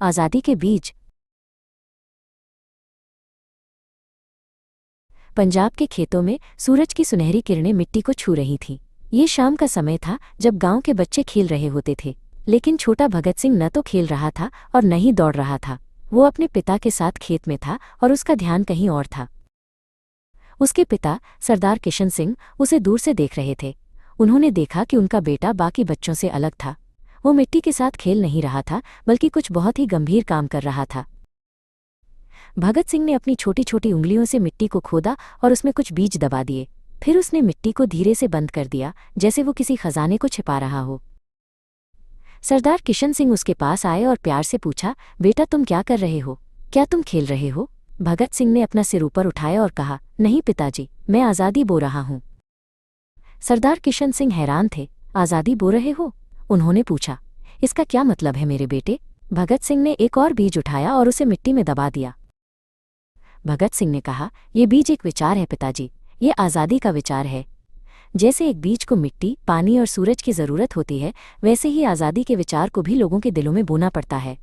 आज़ादी के बीज। पंजाब के खेतों में सूरज की सुनहरी किरणें मिट्टी को छू रही थीं। ये शाम का समय था जब गांव के बच्चे खेल रहे होते थे, लेकिन छोटा भगत सिंह न तो खेल रहा था और न ही दौड़ रहा था। वो अपने पिता के साथ खेत में था और उसका ध्यान कहीं और था। उसके पिता सरदार किशन सिंह उसे दूर से देख रहे थे। उन्होंने देखा कि उनका बेटा बाकी बच्चों से अलग था। वो मिट्टी के साथ खेल नहीं रहा था, बल्कि कुछ बहुत ही गंभीर काम कर रहा था। भगत सिंह ने अपनी छोटी छोटी उंगलियों से मिट्टी को खोदा और उसमें कुछ बीज दबा दिए। फिर उसने मिट्टी को धीरे से बंद कर दिया, जैसे वो किसी खजाने को छिपा रहा हो। सरदार किशन सिंह उसके पास आए और प्यार से पूछा, बेटा तुम क्या कर रहे हो? क्या तुम खेल रहे हो? भगत सिंह ने अपना सिर ऊपर उठाया और कहा, नहीं पिताजी, मैं आज़ादी बो रहा हूँ। सरदार किशन सिंह हैरान थे। आज़ादी बो रहे हो? उन्होंने पूछा। इसका क्या मतलब है मेरे बेटे? भगत सिंह ने एक और बीज उठाया और उसे मिट्टी में दबा दिया। भगत सिंह ने कहा, ये बीज एक विचार है पिताजी, ये आज़ादी का विचार है। जैसे एक बीज को मिट्टी, पानी और सूरज की ज़रूरत होती है, वैसे ही आज़ादी के विचार को भी लोगों के दिलों में बोना पड़ता है।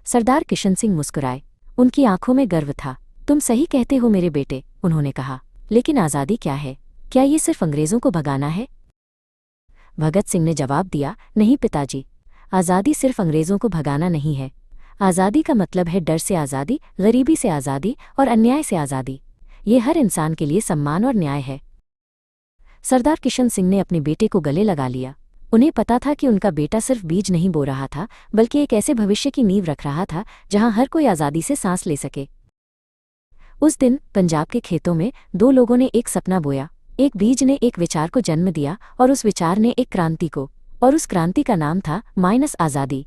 सरदार किशन सिंह मुस्कुराए। उनकी आंखों में गर्व था। तुम सही कहते हो मेरे बेटे, उन्होंने कहा। लेकिन आज़ादी क्या है? क्या ये सिर्फ अंग्रेज़ों को भगाना है? भगत सिंह ने जवाब दिया, नहीं पिताजी, आज़ादी सिर्फ अंग्रेज़ों को भगाना नहीं है। आज़ादी का मतलब है डर से आज़ादी, गरीबी से आज़ादी और अन्याय से आज़ादी। ये हर इंसान के लिए सम्मान और न्याय है। सरदार किशन सिंह ने अपने बेटे को गले लगा लिया। उन्हें पता था कि उनका बेटा सिर्फ बीज नहीं बो रहा था, बल्कि एक ऐसे भविष्य की नींव रख रहा था जहां हर कोई आज़ादी से सांस ले सके। उस दिन पंजाब के खेतों में दो लोगों ने एक सपना बोया। एक बीज ने एक विचार को जन्म दिया और उस विचार ने एक क्रांति को, और उस क्रांति का नाम था माइनस आज़ादी।